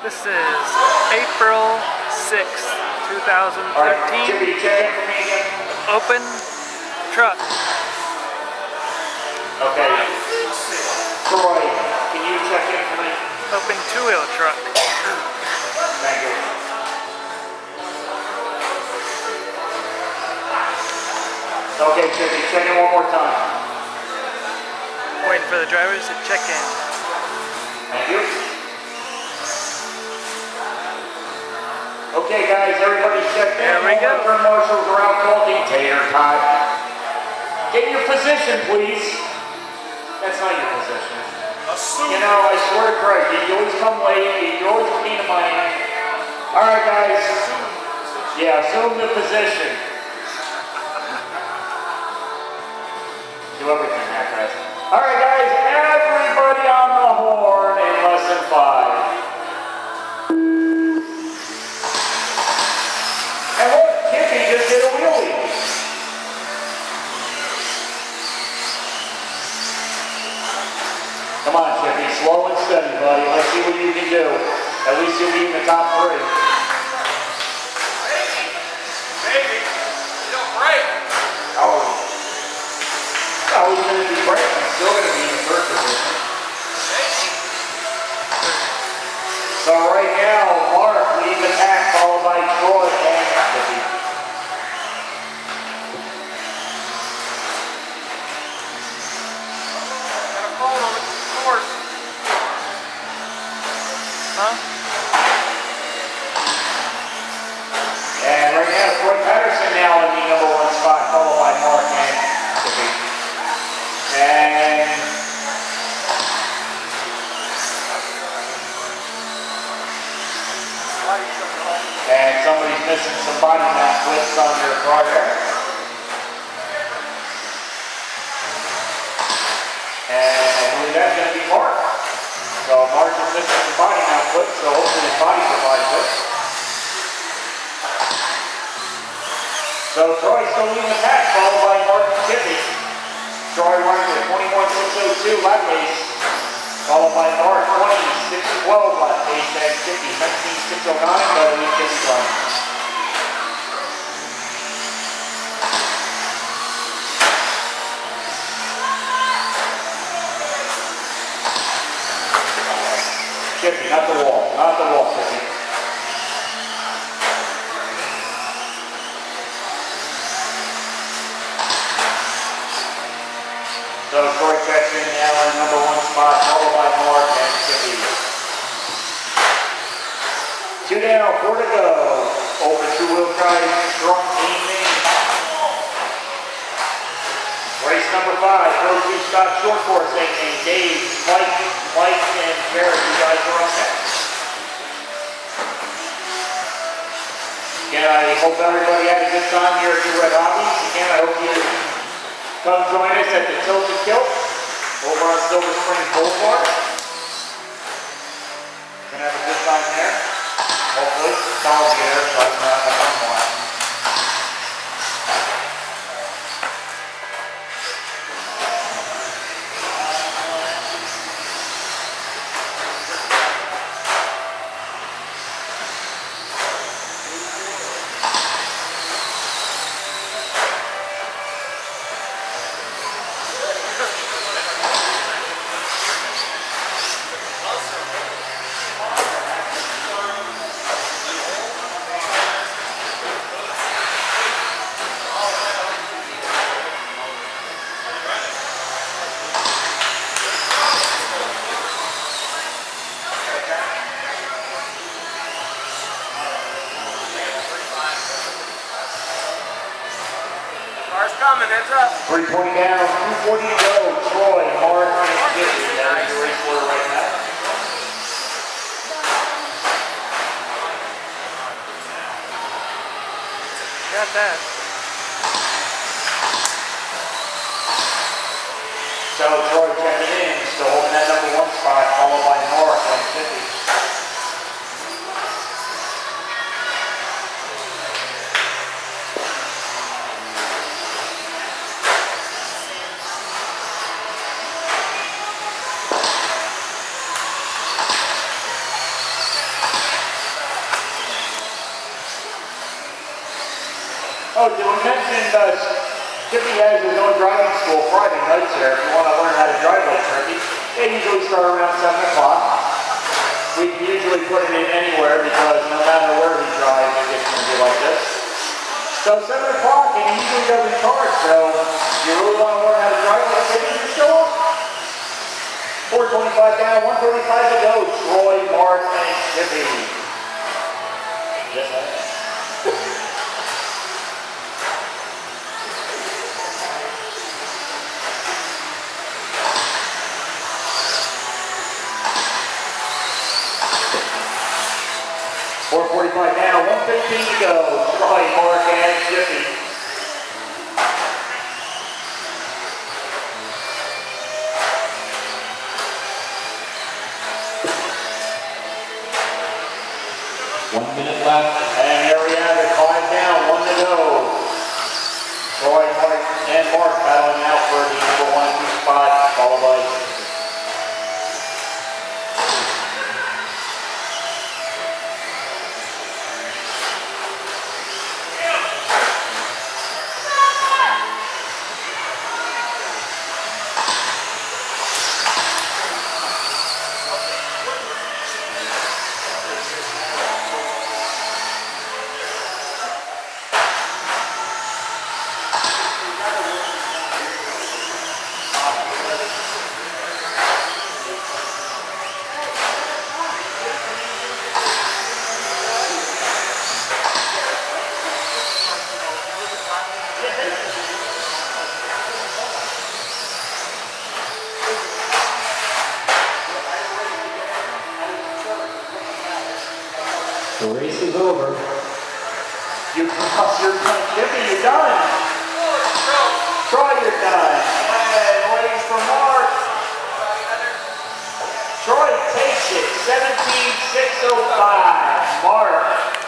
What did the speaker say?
This is April 6th, 2013. Open truck. Okay. Troy, can you check in for me? Open two-wheel truck. Thank you. Okay, Chippy, check in one more time. Waiting for the drivers to check in. Thank you. Okay, guys, everybody check in. There we go. Turn marshals are out talking. Tater tot. Get your position, please. That's not your position. You know, I swear to Christ, you always come late. You always a pain in my ass. All right, guys. Yeah, assume the position. Do everything, guys. All right, guys. Everybody on the horn in less than 5. And look, Kippy just did a wheelie. Come on, Chippy, slow and steady, buddy. Let's see what you can do. At least you'll be in the top 3. Maybe. You don't break. Oh. Well, even if you break, I'm still going to be in the 3rd position. So right now, Mark leads the pack, followed by Troy and Chippy. Huh? And right now, Troy Patterson now in the number 1 spot, followed by Mark and Chippy. And somebody's missing some body mount clips on their project. And I believe that's going to be Mark. So Mark is missing some body mount clips, so hopefully his body provides it. So Troy's still leading the pack, followed by Mark and Chippy. Troy running with 21.602 lap pace, followed by Mark 20.612 lap pace, and Chippy 19.609, but he gets run. Chippy, not the wall, Chippy. So Troy checks in now in number 1 spot, followed by Mark and Chippy. 2 down, 4 to go. Open two-wheel drive, strong aiming. Race number 5, Pro 2 Stock Short Course aiming. Dave, Mike, and Jared, you guys are up next. Again, I hope everybody had a good time here at NewRed Hobbies. Again, I hope you come join us at the Tilted Kilt over on Silver Springs Boulevard. Gonna have a good time there. Hopefully, Tom will be there so I can have a fun more. Car's coming, heads up. 320 down, 240 to go. Troy, Mark, and Chippy. That is your race order right now. Got that. So Troy checking in, still holding that number 1 spot, followed by Mark and Chippy. Oh, did we mention Chippy has his own driving school Friday nights there. If you want to learn how to drive like Chippy, they usually start around 7 o'clock. We can usually put it in anywhere because no matter where he drives, it's going to be like this. So 7 o'clock, and he usually doesn't charge. So if you really want to learn how to drive like Chippy, just show up. 4:25 down, 1:35 to go. Troy, Mark, and Chippy. Yes, sir. 4:45 now, 1:15 to go. Troy, Mark, and Chippy. Left. And here we have it, 5 down, 1 to go. Troy, Mark, and Mark battling out for the number 1 and 2 spot, followed by The race is over. you're done. Chippy, you're done. Troy, you're done. And waiting for Mark. Troy takes it, 17:605. Mark